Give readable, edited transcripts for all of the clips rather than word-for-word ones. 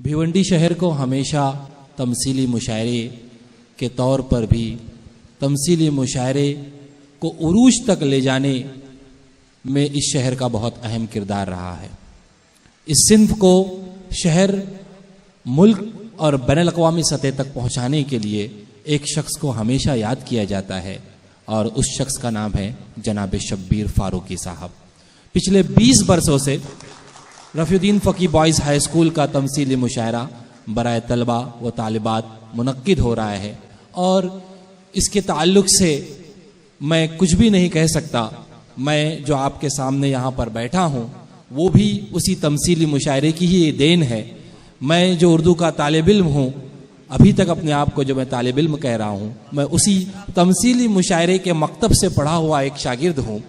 भिवंडी शहर को हमेशा तमसीली मुशायरे के तौर पर भी तमसीली मुशायरे को उरूज तक ले जाने में इस शहर का बहुत अहम किरदार रहा है। इस सिंफ को शहर मुल्क और बैनुल-अक़वामी सतह तक पहुंचाने के लिए एक शख्स को हमेशा याद किया जाता है और उस शख्स का नाम है जनाब शब्बीर फारूकी साहब। पिछले 20 बरसों से रफ़ीउद्दीन फ़की बॉयज़ हाई स्कूल का तमसीली मुशायरा बराए तलबा व तालिबात मुनक्किद हो रहा है और इसके ताल्लुक से मैं कुछ भी नहीं कह सकता। मैं जो आपके सामने यहाँ पर बैठा हूँ वो भी उसी तमसीली मुशायरे की ही देन है। मैं जो उर्दू का तालिब इल्म हूँ, अभी तक अपने आप को जो मैं तालिब इल्म कह रहा हूँ, मैं उसी तमसीली मुशायरे के मकतब से पढ़ा हुआ एक शागिर्द हूँ।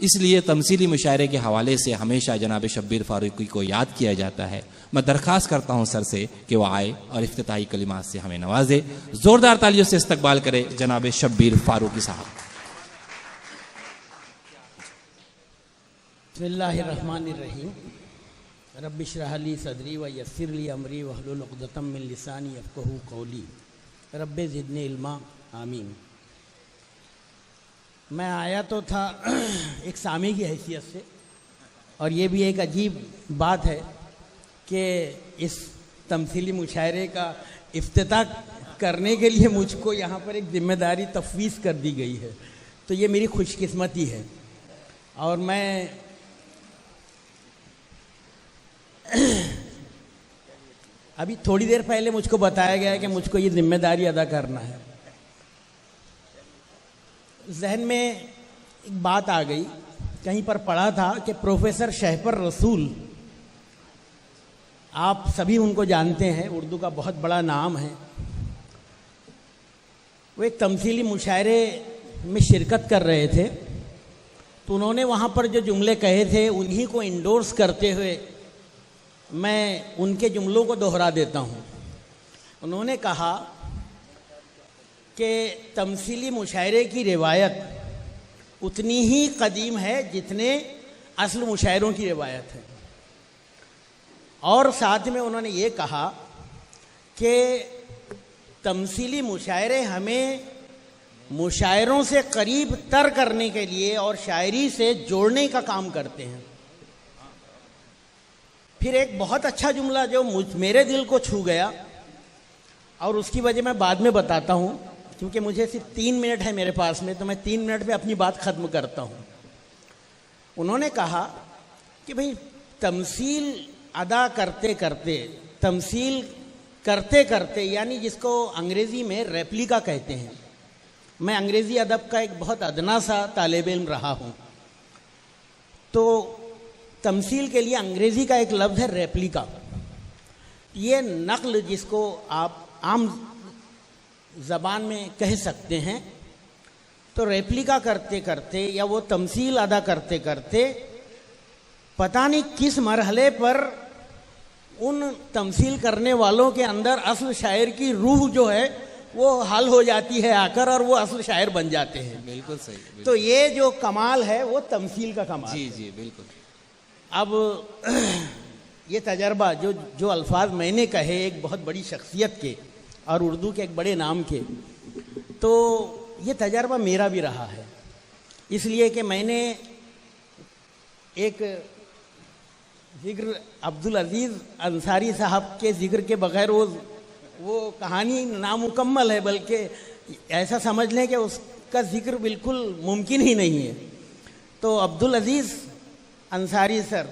इसलिए तमसीली मुशायरे के हवाले से हमेशा जनाब शब्बीर फारूकी को याद किया जाता है। मैं दरख्वास्त करता हूँ सर से कि वो आए और इफ्तिताही कलिमात से हमें नवाजे। ज़ोरदार तालियों से इस्तकबाल करे जनाब शब्बीर फारूकी साहब। बिस्मिल्लाहिर्रहमानिर्रहीम। रब्बि इश्रह ली सदरी व यस्सिर ली अमरी वहलुल उक़दतम मिन लिसानी यफ़क़हू क़ौली रब्बि ज़िदनी इल्मा आमीन। मैं आया तो था एक सामी की हैसियत से, और ये भी एक अजीब बात है कि इस तमसीली मुशायरे का इफ्तिताह करने के लिए मुझको यहाँ पर एक ज़िम्मेदारी तफ़वीज़ कर दी गई है, तो ये मेरी खुशकिस्मती है। और मैं अभी थोड़ी देर पहले मुझको बताया गया है कि मुझको ये जिम्मेदारी अदा करना है। जहन में एक बात आ गई, कहीं पर पढ़ा था कि प्रोफेसर शहपर रसूल, आप सभी उनको जानते हैं, उर्दू का बहुत बड़ा नाम है। वो एक तमसीली मुशायरे में शिरकत कर रहे थे, तो उन्होंने वहाँ पर जो जुमले कहे थे उन्हीं को इंडोर्स करते हुए मैं उनके जुमलों को दोहरा देता हूँ। उन्होंने कहा कि तमसीली मुशायरे की रिवायत उतनी ही कदीम है जितने असल मुशायरों की रिवायत है। और साथ में उन्होंने ये कहा कि तमसीली मुशायरे हमें मुशायरों से करीब तर करने के लिए और शायरी से जोड़ने का काम करते हैं। फिर एक बहुत अच्छा जुमला जो मेरे दिल को छू गया, और उसकी वजह मैं बाद में बताता हूँ, क्योंकि मुझे सिर्फ 3 मिनट है मेरे पास में, तो मैं 3 मिनट में अपनी बात ख़त्म करता हूँ। उन्होंने कहा कि भाई तमसील अदा करते करते, तमसील करते करते, यानी जिसको अंग्रेज़ी में रेप्लिका कहते हैं। मैं अंग्रेज़ी अदब का एक बहुत अदना सा तालिब इल्म रहा हूँ, तो तमसील के लिए अंग्रेज़ी का एक लफ्ज़ है रेप्लिका। ये नक़ल जिसको आप आम ज़बान में कह सकते हैं, तो रेप्लिका करते करते या वो तमसील अदा करते करते पता नहीं किस मरहले पर उन तमसील करने वालों के अंदर असल शायर की रूह जो है वो हल हो जाती है आकर, और वो असल शायर बन जाते हैं। बिल्कुल सही, बिल्कुल। तो ये जो कमाल है वो तमसील का कमाल। जी जी बिल्कुल। अब ये तजर्बा जो अल्फाज मैंने कहे एक बहुत बड़ी शख्सियत के और उर्दू के एक बड़े नाम के, तो ये तजर्बा मेरा भी रहा है। इसलिए कि मैंने एक जिक्र अब्दुल अजीज़ अंसारी साहब के जिक्र के बगैर वो कहानी नामुकम्मल है, बल्कि ऐसा समझ लें कि उसका जिक्र बिल्कुल मुमकिन ही नहीं है। तो अब्दुल अजीज़ अंसारी सर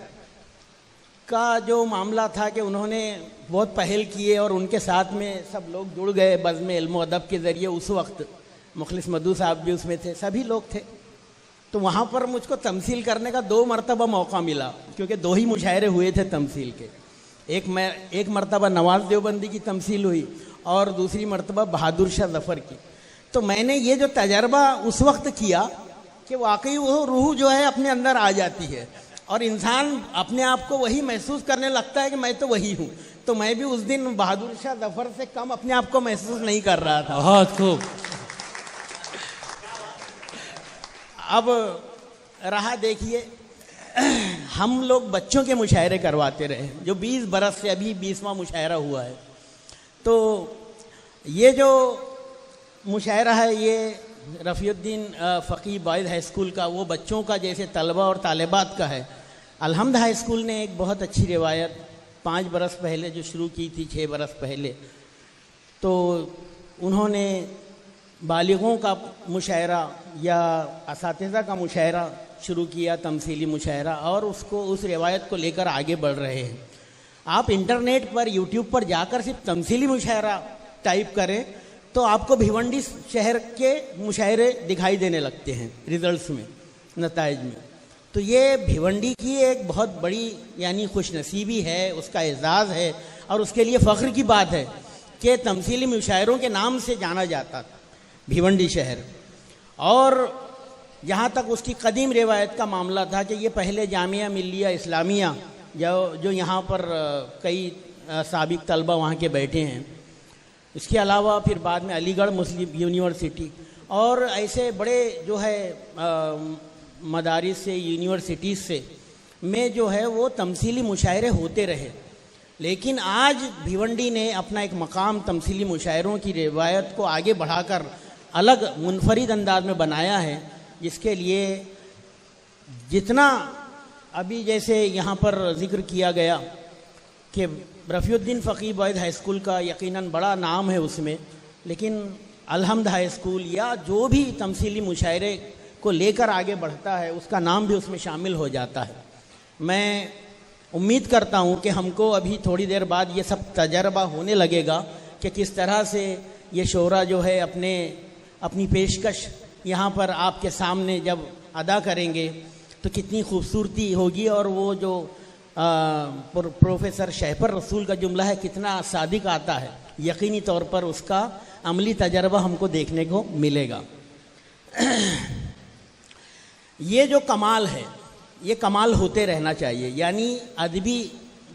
का जो मामला था कि उन्होंने बहुत पहल किए और उनके साथ में सब लोग जुड़ गए बज़्म इल्म अदब के ज़रिए। उस वक्त मुखलिस मधु साहब भी उसमें थे, सभी लोग थे। तो वहाँ पर मुझको तमसील करने का 2 मरतबा मौका मिला, क्योंकि 2 ही मुशायरे हुए थे तमसील के। एक मरतबा नवाज़ देवबंदी की तमसील हुई और दूसरी मरतबा बहादुर शाह ज़फ़र की। तो मैंने ये जो तजर्बा उस वक्त किया कि वाकई वो रूह जो है अपने अंदर आ जाती है और इंसान अपने आप को वही महसूस करने लगता है कि मैं तो वही हूँ। तो मैं भी उस दिन बहादुर शाह ज़फ़र से कम अपने आप को महसूस नहीं कर रहा था। बहुत खूब। अब रहा देखिए हम लोग बच्चों के मुशायरे करवाते रहे, जो 20 बरस से अभी 20वां मुशायरा हुआ है। तो ये जो मुशायरा है ये रफ़ीउद्दीन फ़कीह बॉयज़ हाई स्कूल का, वो बच्चों का जैसे तलबा और तालिबात का है। अलहम्द हाई स्कूल ने एक बहुत अच्छी रिवायत 5 बरस पहले जो शुरू की थी, 6 बरस पहले, तो उन्होंने बालिगों का मुशायरा या असातिज़ा का मुशायरा शुरू किया, तमसीली मुशायरा, और उसको उस रिवायत को लेकर आगे बढ़ रहे हैं। आप इंटरनेट पर, यूट्यूब पर जाकर सिर्फ तमसीली मुशायरा टाइप करें तो आपको भिवंडी शहर के मुशायरे दिखाई देने लगते हैं रिजल्ट्स में, नताइज में। तो ये भिवंडी की एक बहुत बड़ी यानी खुशनसीबी है, उसका एजाज़ है, और उसके लिए फ़ख्र की बात है कि तमसीली मुशायरों के नाम से जाना जाता भिवंडी शहर। और जहाँ तक उसकी कदीम रिवायत का मामला था कि ये पहले जामिया मिल्लिया इस्लामिया जो यहाँ पर कई साबिक तलबा वहाँ के बैठे हैं, इसके अलावा फिर बाद में अलीगढ़ मुस्लिम यूनिवर्सिटी और ऐसे बड़े जो है मदारिस से, यूनिवर्सिटीज़ से में जो है वो तमसीली मुशायरे होते रहे। लेकिन आज भिवंडी ने अपना एक मकाम तमसीली मुशायरों की रिवायत को आगे बढ़ाकर अलग मुनफरिद अंदाज में बनाया है, जिसके लिए जितना अभी जैसे यहाँ पर जिक्र किया गया कि रफ़ीउद्दीन फ़कीह बॉयज़ हाई स्कूल का यकीनन बड़ा नाम है उसमें, लेकिन अलहम्द हाई स्कूल या जो भी तमसीली मुशायरे को लेकर आगे बढ़ता है उसका नाम भी उसमें शामिल हो जाता है। मैं उम्मीद करता हूँ कि हमको अभी थोड़ी देर बाद ये सब तजर्बा होने लगेगा कि किस तरह से ये शोरा जो है अपनी पेशकश यहाँ पर आपके सामने जब अदा करेंगे तो कितनी खूबसूरती होगी, और वो जो प्रोफेसर शहपर रसूल का जुमला है कितना सादिक आता है, यकीनी तौर पर उसका अमली तजर्बा हमको देखने को मिलेगा। ये जो कमाल है ये कमाल होते रहना चाहिए, यानी अदबी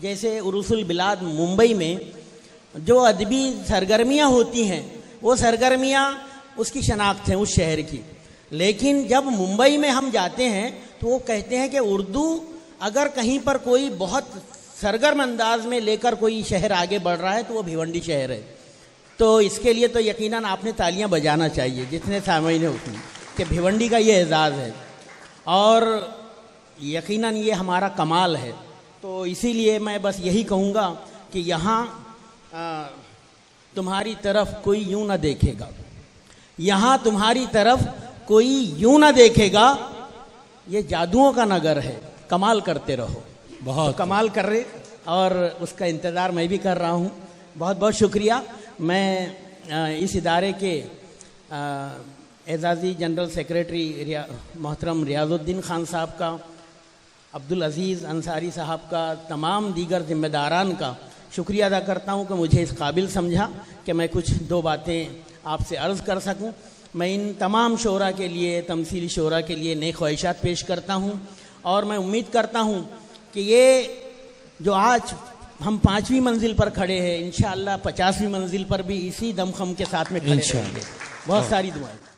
जैसे उरुसुल बिलाद मुंबई में जो अदबी सरगर्मियाँ होती हैं वो सरगर्मियाँ उसकी शनाख्त है उस शहर की। लेकिन जब मुंबई में हम जाते हैं तो वो कहते हैं कि उर्दू अगर कहीं पर कोई बहुत सरगर्म अंदाज में लेकर कोई शहर आगे बढ़ रहा है तो वो भिवंडी शहर है। तो इसके लिए तो यकीनन आपने तालियां बजाना चाहिए जितने सामईन हैं उसमें कि भिवंडी का ये एजाज़ है और यकीनन ये हमारा कमाल है। तो इसीलिए मैं बस यही कहूँगा कि यहाँ तुम्हारी तरफ कोई यूँ ना देखेगा, यहाँ तुम्हारी तरफ कोई यूँ ना देखेगा, ये जादुओं का नगर है, कमाल करते रहो। बहुत तो कमाल कर रहे और उसका इंतज़ार मैं भी कर रहा हूँ। बहुत बहुत शुक्रिया। मैं इस इदारे के एजाज़ी जनरल सेक्रेटरी मोहतरम रियाज़ुद्दीन ख़ान साहब का, अब्दुल अज़ीज़ अंसारी साहब का, तमाम दीगर ज़िम्मेदारान का शुक्रिया अदा करता हूँ कि मुझे इस काबिल समझा कि मैं कुछ दो बातें आपसे अर्ज़ कर सकूँ। मैं इन तमाम शोरा के लिए, तमसीली शोरा के लिए नेक ख्वाहिशात पेश करता हूँ और मैं उम्मीद करता हूँ कि ये जो आज हम 5वीं मंजिल पर खड़े हैं, इंशाअल्लाह 50वीं मंजिल पर भी इसी दमखम के साथ में खड़े रहेंगे। बहुत सारी दुआएं।